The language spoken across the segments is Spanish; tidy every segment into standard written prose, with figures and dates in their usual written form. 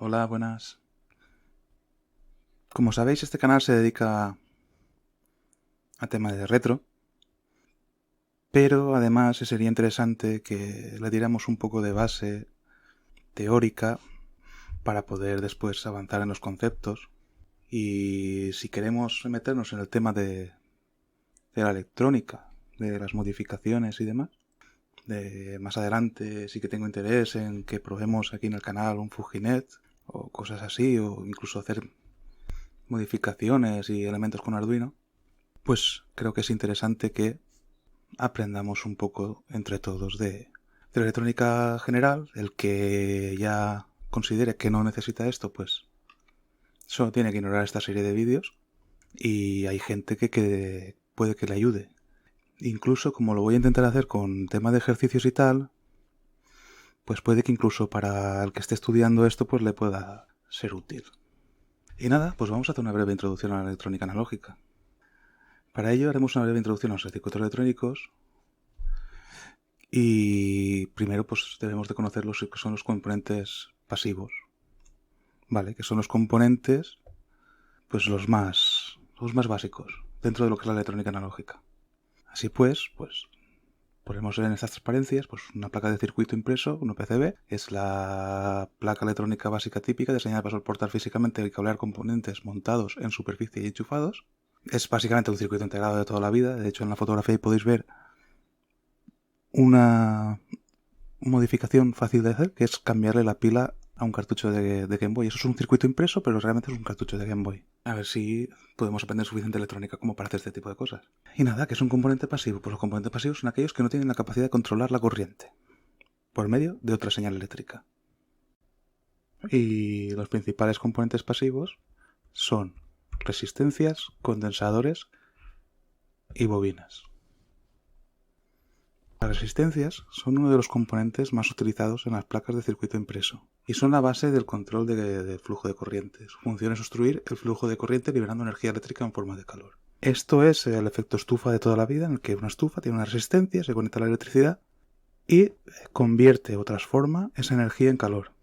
Hola, buenas. Como sabéis, este canal se dedica a tema de retro, pero además sería interesante que le diéramos un poco de base teórica para poder después avanzar en los conceptos. Y si queremos meternos en el tema de la electrónica, de las modificaciones y demás, más adelante sí que tengo interés en que probemos aquí en el canal un Fujinet o cosas así, o incluso hacer modificaciones y elementos con Arduino, pues creo que es interesante que aprendamos un poco entre todos de la electrónica general. El que ya considere que no necesita esto, pues solo tiene que ignorar esta serie de vídeos, y hay gente que puede que le ayude. Incluso, como lo voy a intentar hacer con tema de ejercicios y tal, pues puede que incluso para el que esté estudiando esto pues le pueda ser útil. Y nada, pues vamos a hacer una breve introducción a la electrónica analógica. Para ello haremos una breve introducción a los circuitos electrónicos, y primero pues debemos de conocer los que son los componentes pasivos, ¿vale? Que son los componentes, pues los más básicos dentro de lo que es la electrónica analógica. Así pues podemos ver en estas transparencias pues una placa de circuito impreso, un PCB, es la placa electrónica básica típica diseñada para soportar físicamente y cablear componentes montados en superficie y enchufados. Es básicamente un circuito integrado de toda la vida. De hecho, en la fotografía ahí podéis ver una modificación fácil de hacer, que es cambiarle la pila a un cartucho de Game Boy. Eso es un circuito impreso, pero realmente es un cartucho de Game Boy. A ver si podemos aprender suficiente electrónica como para hacer este tipo de cosas. Y nada, ¿qué es un componente pasivo? Pues los componentes pasivos son aquellos que no tienen la capacidad de controlar la corriente por medio de otra señal eléctrica. Y los principales componentes pasivos son resistencias, condensadores y bobinas. Las resistencias son uno de los componentes más utilizados en las placas de circuito impreso y son la base del control del flujo de corriente. Su función es obstruir el flujo de corriente liberando energía eléctrica en forma de calor. Esto es el efecto estufa de toda la vida, en el que una estufa tiene una resistencia, se conecta a la electricidad y convierte o transforma esa energía en calor.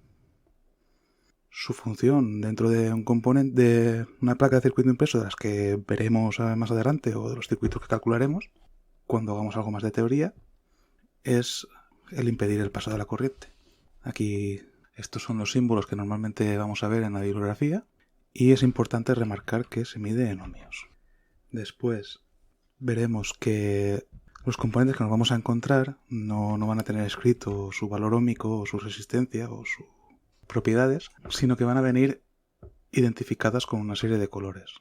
Su función dentro de un componente de una placa de circuito impreso, de las que veremos más adelante, o de los circuitos que calcularemos cuando hagamos algo más de teoría, es el impedir el paso de la corriente. Aquí estos son los símbolos que normalmente vamos a ver en la bibliografía, y es importante remarcar que se mide en ohmios. Después veremos que los componentes que nos vamos a encontrar no van a tener escrito su valor óhmico o su resistencia o sus propiedades, sino que van a venir identificadas con una serie de colores.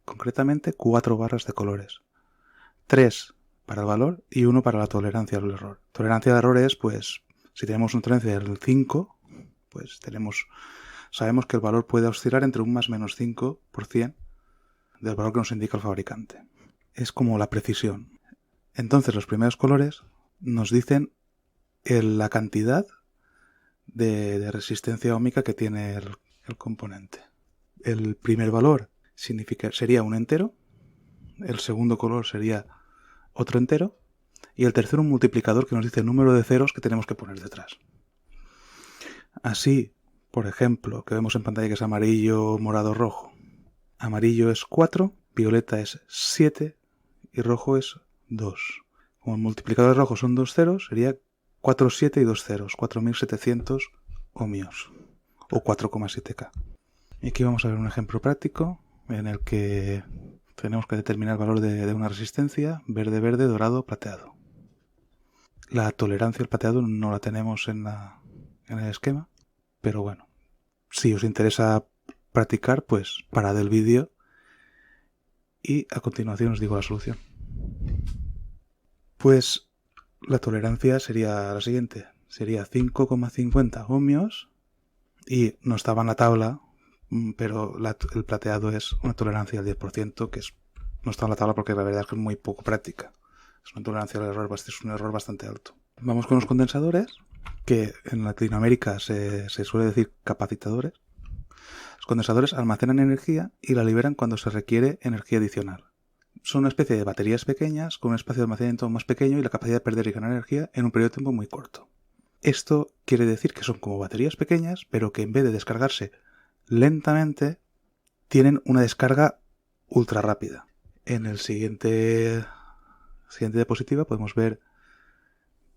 Concretamente 4 barras de colores. 3 para el valor y 1 para la tolerancia al error. Tolerancia al error es, pues, si tenemos una tolerancia del 5, pues sabemos que el valor puede oscilar entre un más menos 5% del valor que nos indica el fabricante. Es como la precisión. Entonces los primeros colores nos dicen la cantidad de resistencia óhmica que tiene el componente. El primer valor sería un entero, el segundo color sería otro entero, y el tercero un multiplicador que nos dice el número de ceros que tenemos que poner detrás. Así, por ejemplo, que vemos en pantalla que es amarillo, morado, rojo. Amarillo es 4, violeta es 7 y rojo es 2. Como el multiplicador rojo son 2 ceros, sería 4, 7 y 2 ceros, 4700 ohmios o 4,7K. Y aquí vamos a ver un ejemplo práctico en el que tenemos que determinar el valor de una resistencia: verde, verde, dorado, plateado. La tolerancia al plateado no la tenemos en el esquema, pero bueno, si os interesa practicar, pues parad el vídeo y a continuación os digo la solución. Pues la tolerancia sería la siguiente: sería 5,50 ohmios, y no estaba en la tabla, pero el plateado es una tolerancia del 10%, que no está en la tabla porque la verdad es que es muy poco práctica. Es una tolerancia al error, es un error bastante alto. Vamos con los condensadores, que en Latinoamérica se suele decir capacitadores. Los condensadores almacenan energía y la liberan cuando se requiere energía adicional. Son una especie de baterías pequeñas con un espacio de almacenamiento más pequeño y la capacidad de perder y ganar energía en un periodo de tiempo muy corto. Esto quiere decir que son como baterías pequeñas, pero que en vez de descargarse lentamente, tienen una descarga ultra rápida. En el siguiente diapositiva podemos ver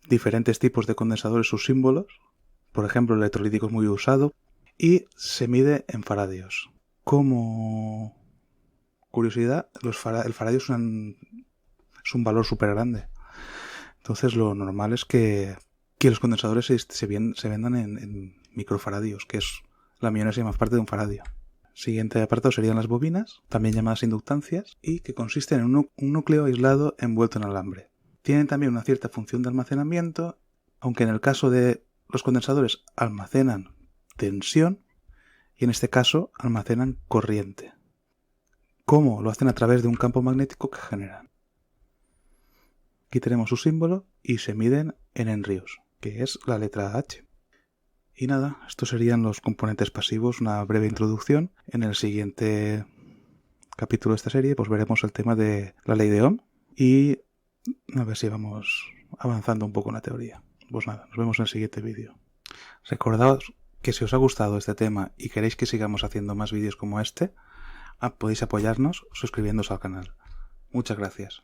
diferentes tipos de condensadores, sus símbolos. Por ejemplo, el electrolítico es muy usado y se mide en faradios. Como curiosidad, el faradio es un valor súper grande. Entonces lo normal es que los condensadores se vendan en microfaradios, que es la millonésima parte de un faradio. Siguiente apartado serían las bobinas, también llamadas inductancias, y que consisten en un núcleo aislado envuelto en alambre. Tienen también una cierta función de almacenamiento, aunque en el caso de los condensadores almacenan tensión y en este caso almacenan corriente. ¿Cómo? Lo hacen a través de un campo magnético que generan. Aquí tenemos su símbolo y se miden en henrios, que es la letra H. Y nada, estos serían los componentes pasivos, una breve introducción. En el siguiente capítulo de esta serie pues veremos el tema de la ley de Ohm y a ver si vamos avanzando un poco en la teoría. Pues nada, nos vemos en el siguiente vídeo. Recordaos que si os ha gustado este tema y queréis que sigamos haciendo más vídeos como este, podéis apoyarnos suscribiéndoos al canal. Muchas gracias.